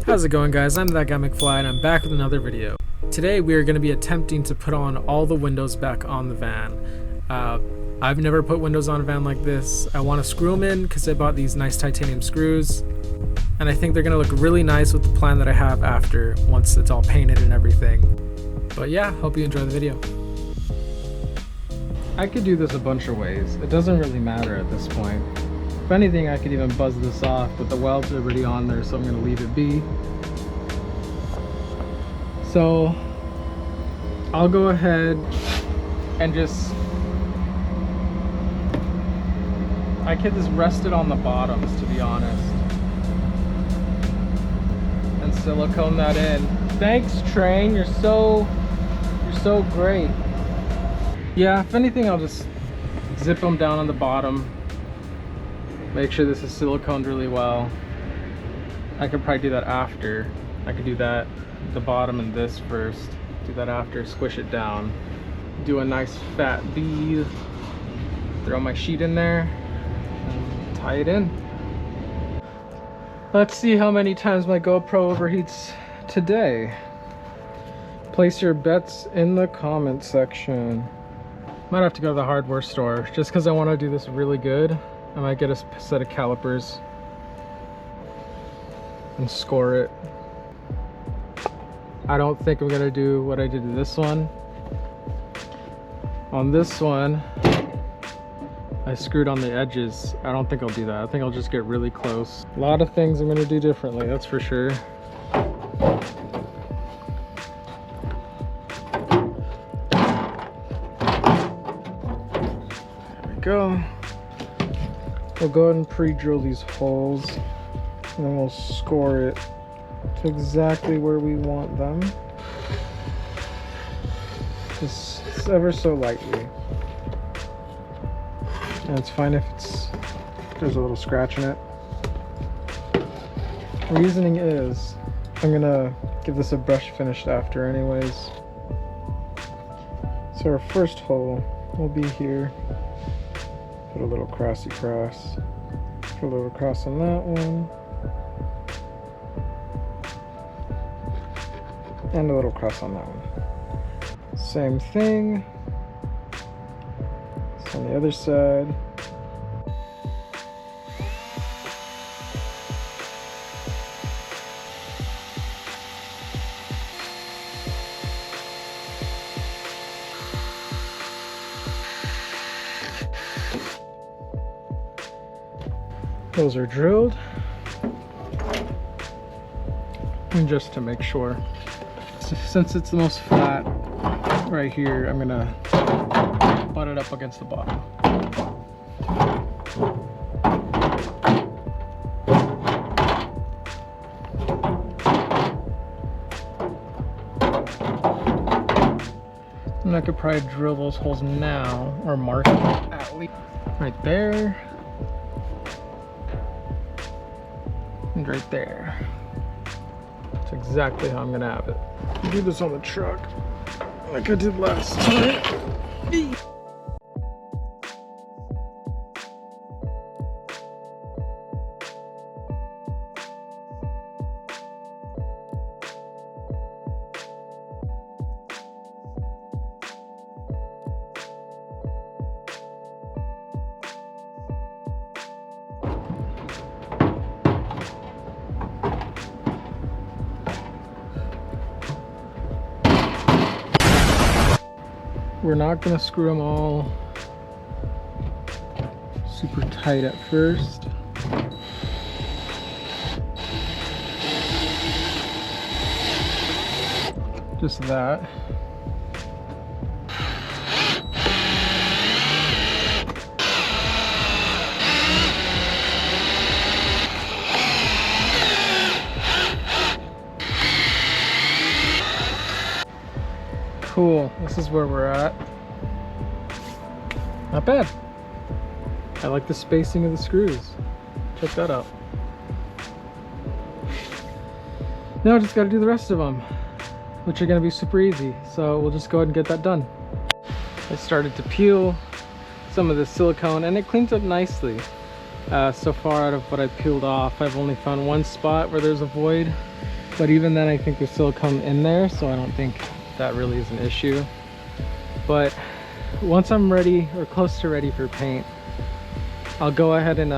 How's it going, guys? I'm That Guy McFly and I'm back with another video. Today we are going to be attempting to put on all the windows back on the van. I've never put windows on a van like this. I want to screw them in because I bought these nice titanium screws, and I think they're going to look really nice with the plan that I have after, once it's all painted and everything. But yeah, hope you enjoy the video. I could do this a bunch of ways. It doesn't really matter at this point. If anything, I could even buzz this off, but the welds are already on there, so I'm going to leave it be. So I'll go ahead and I could just rest it on the bottoms, to be honest, and silicone that in. Thanks, Train. You're so great. Yeah, if anything, I'll just zip them down on the bottom. Make sure this is siliconed really well. I could probably do that after. I could do that, the bottom and this first. Do that after, squish it down. Do a nice fat bead. Throw my sheet in there and tie it in. Let's see how many times my GoPro overheats today. Place your bets in the comment section. Might have to go to the hardware store just because I want to do this really good. I might get a set of calipers and score it. I don't think I'm gonna do what I did to this one. On this one, I screwed on the edges. I don't think I'll do that. I think I'll just get really close. A lot of things I'm gonna do differently, that's for sure. There we go. We'll go ahead and pre-drill these holes, and then we'll score it to exactly where we want them. Just ever so lightly. And it's fine if there's a little scratch in it. Reasoning is, I'm gonna give this a brush finish after anyways. So our first hole will be here. Put a little crossy cross. Put a little cross on that one. And a little cross on that one. Same thing. It's on the other side. Those are drilled. And just to make sure, since it's the most flat right here, I'm gonna butt it up against the bottom. And I could probably drill those holes now, or mark it at least right there. And right there. That's exactly how I'm gonna have it. Do this on the truck like I did last time. We're not gonna screw them all super tight at first. Just that. Cool, this is where we're at. Not bad. I like the spacing of the screws. Check that out. Now I just gotta do the rest of them, which are gonna be super easy. So we'll just go ahead and get that done. I started to peel some of the silicone and it cleans up nicely. So far out of what I peeled off, I've only found one spot where there's a void, but even then I think there's silicone in there, so I don't think that really is an issue. But once I'm ready or close to ready for paint, I'll go ahead and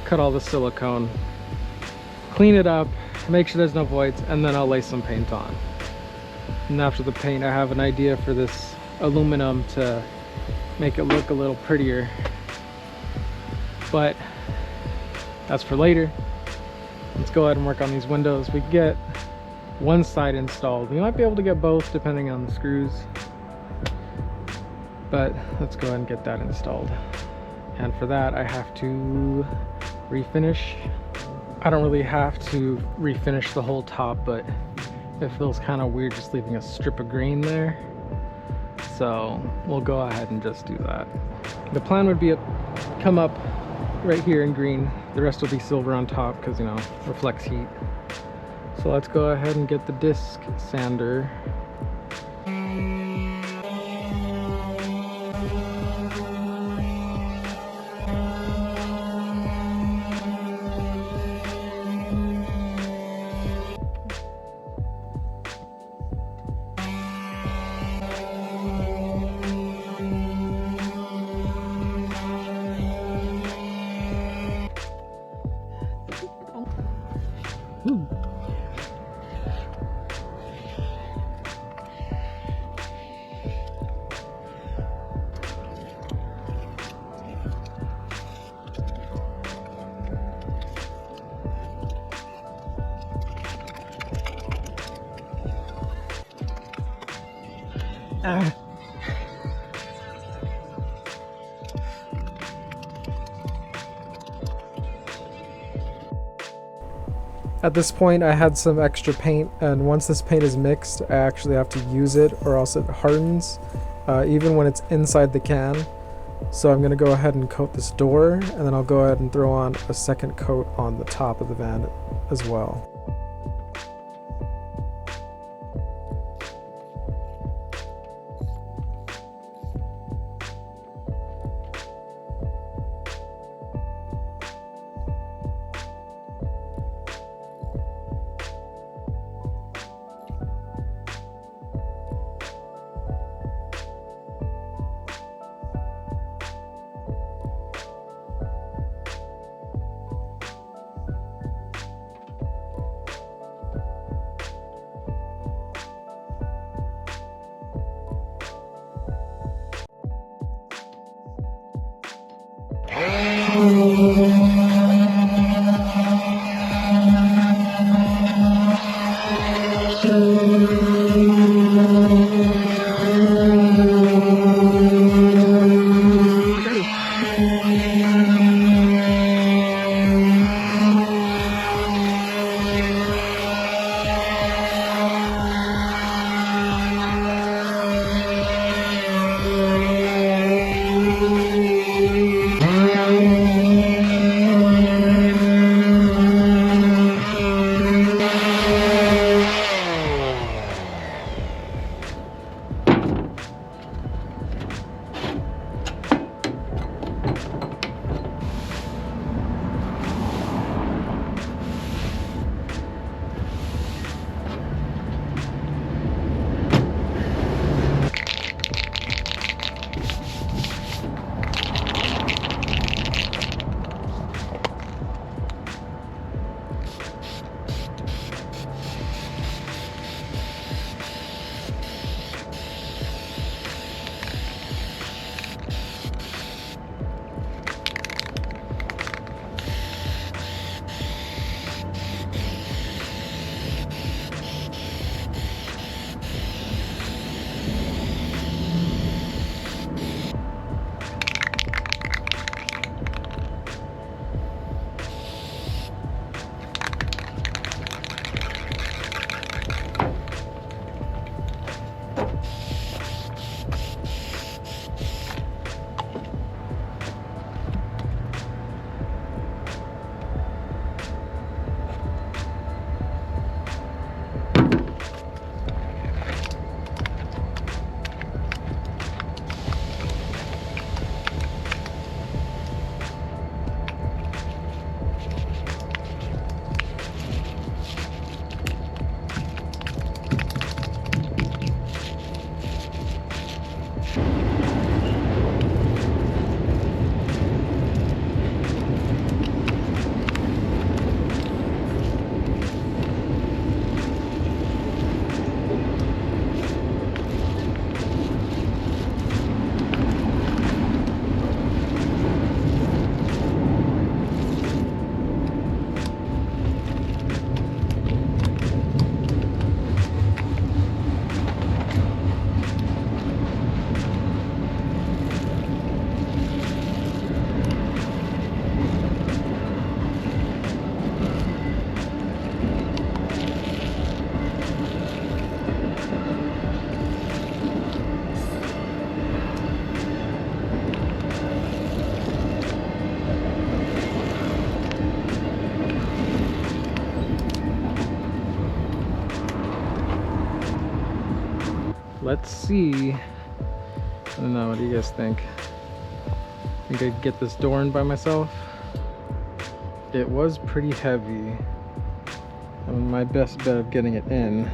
cut all the silicone, clean it up, make sure there's no voids, and then I'll lay some paint on. And after the paint, I have an idea for this aluminum to make it look a little prettier. But that's for later. Let's go ahead and work on these windows. We get one side installed. We might be able to get both depending on the screws, but let's go ahead and get that installed. And for that, I have to refinish. I don't really have to refinish the whole top, but it feels kind of weird just leaving a strip of green there. So we'll go ahead and just do that. The plan would be come up right here in green. The rest will be silver on top because, you know, reflects heat. So let's go ahead and get the disc sander. At this point, I had some extra paint, and once this paint is mixed, I actually have to use it or else it hardens, even when it's inside the can. So I'm going to go ahead and coat this door, and then I'll go ahead and throw on a second coat on the top of the van as well. let's see. I don't know, what do you guys think? Think I could get this door in by myself? It was pretty heavy. And my best bet of getting it in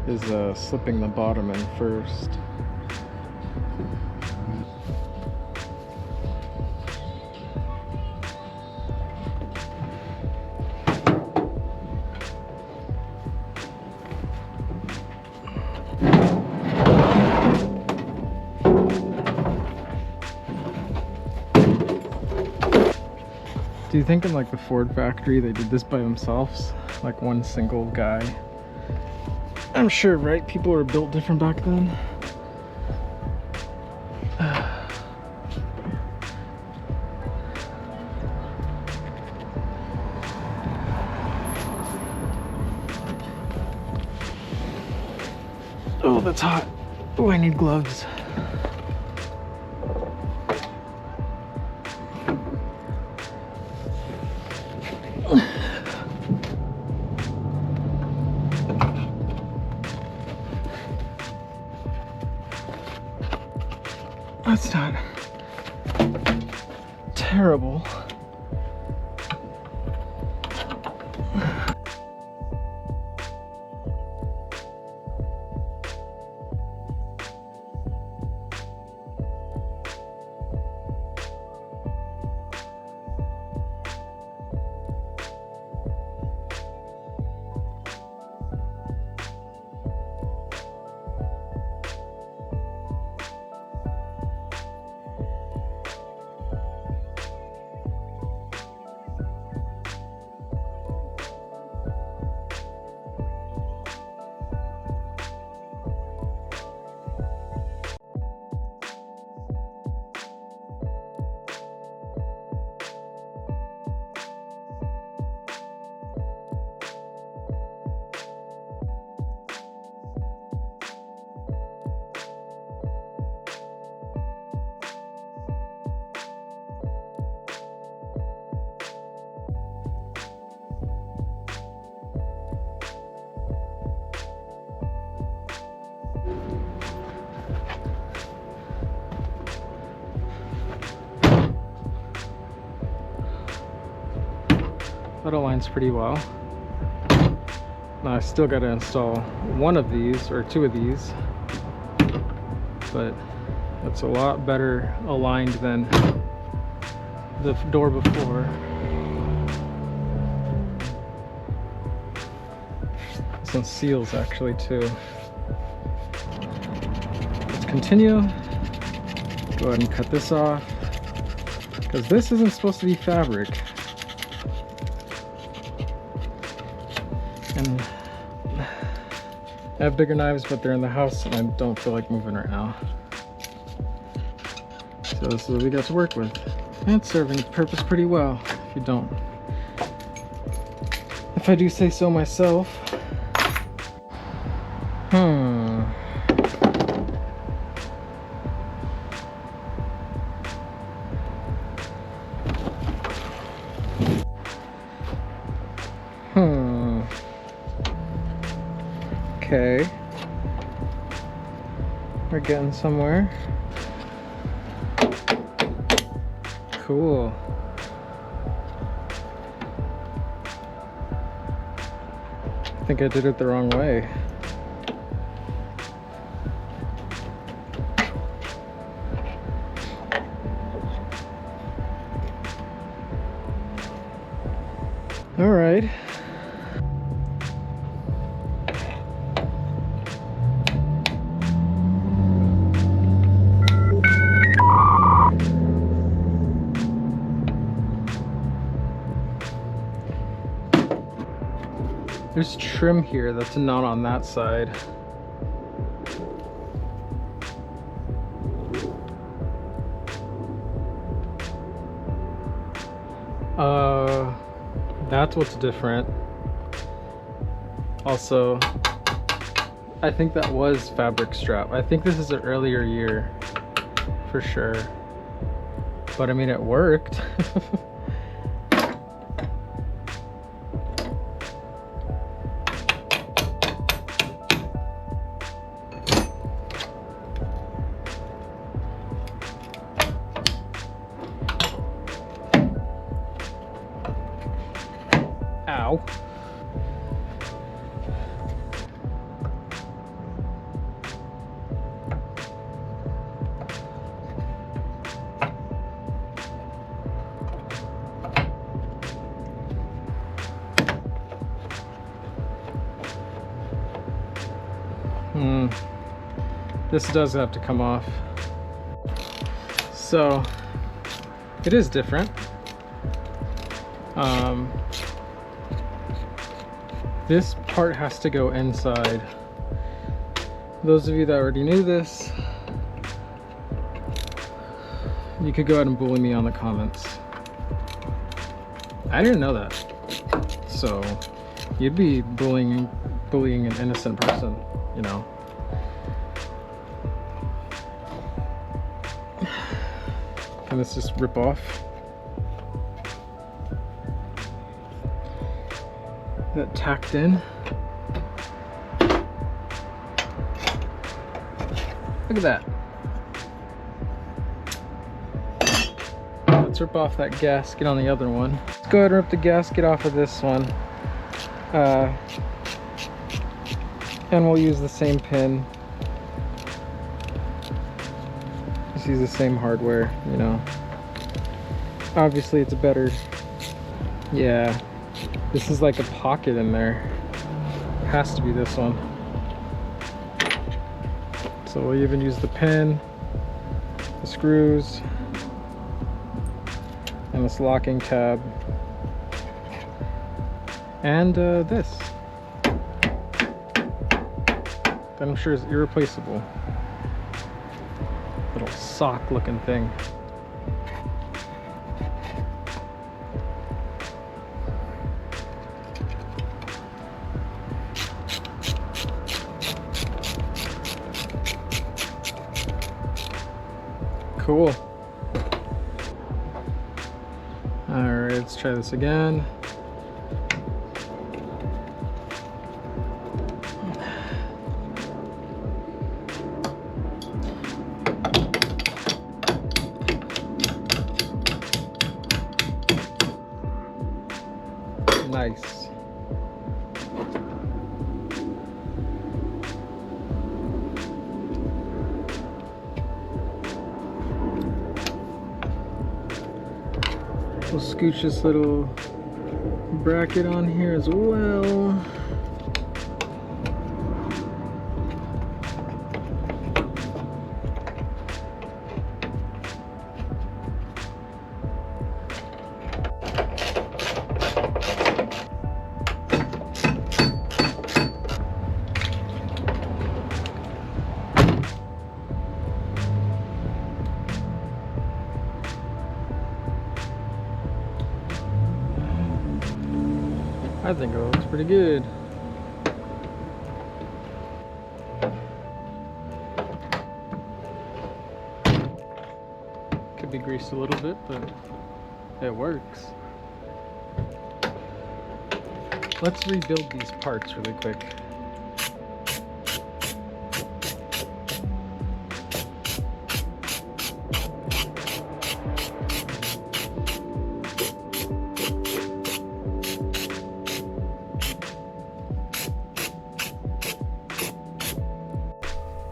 is slipping the bottom in first. Do you think in like the Ford factory they did this by themselves? Like one single guy? I'm sure, right? People were built different back then. Oh, that's hot. Oh, I need gloves. That's not terrible. That aligns pretty well. Now I still got to install one of these or two of these, but it's a lot better aligned than the door before. This one seals actually too. Let's continue. Go ahead and cut this off, because this isn't supposed to be fabric. And I have bigger knives, but they're in the house and I don't feel like moving right now. So this is what we got to work with. And it's serving its purpose pretty well, if I do say so myself. Okay. We're getting somewhere. Cool. I think I did it the wrong way. All right. There's trim here that's not on that side. That's what's different. Also, I think that was fabric strap. I think this is an earlier year for sure. But I mean, it worked. Ow. This does have to come off. So it is different. This part has to go inside. Those of you that already knew this, you could go ahead and bully me on the comments. I didn't know that. So you'd be bullying an innocent person, you know. Can this just rip off? That tacked in. Look at that. Let's rip off that gasket on the other one. Let's go ahead and rip the gasket off of this one. And we'll use the same pin. Just use the same hardware, you know. Obviously it's better. Yeah, this is like a pocket in there. Has to be this one. So we'll even use the pin, the screws, and this locking tab, and this. That I'm sure is irreplaceable. Little sock looking thing. Cool. Alright, let's try this again. Nice. We'll scooch this little bracket on here as well. I think it looks pretty good. Could be greased a little bit, but it works. Let's rebuild these parts really quick.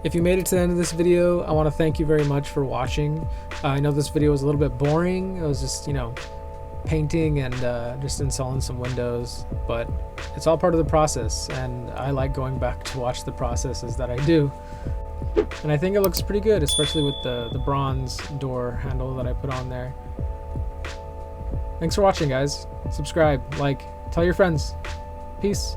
If you made it to the end of this video, I want to thank you very much for watching. I know this video was a little bit boring. It was just, you know, painting and just installing some windows, but it's all part of the process, and I like going back to watch the processes that I do. And I think it looks pretty good, especially with the bronze door handle that I put on there. Thanks for watching, guys. Subscribe, like, tell your friends. Peace.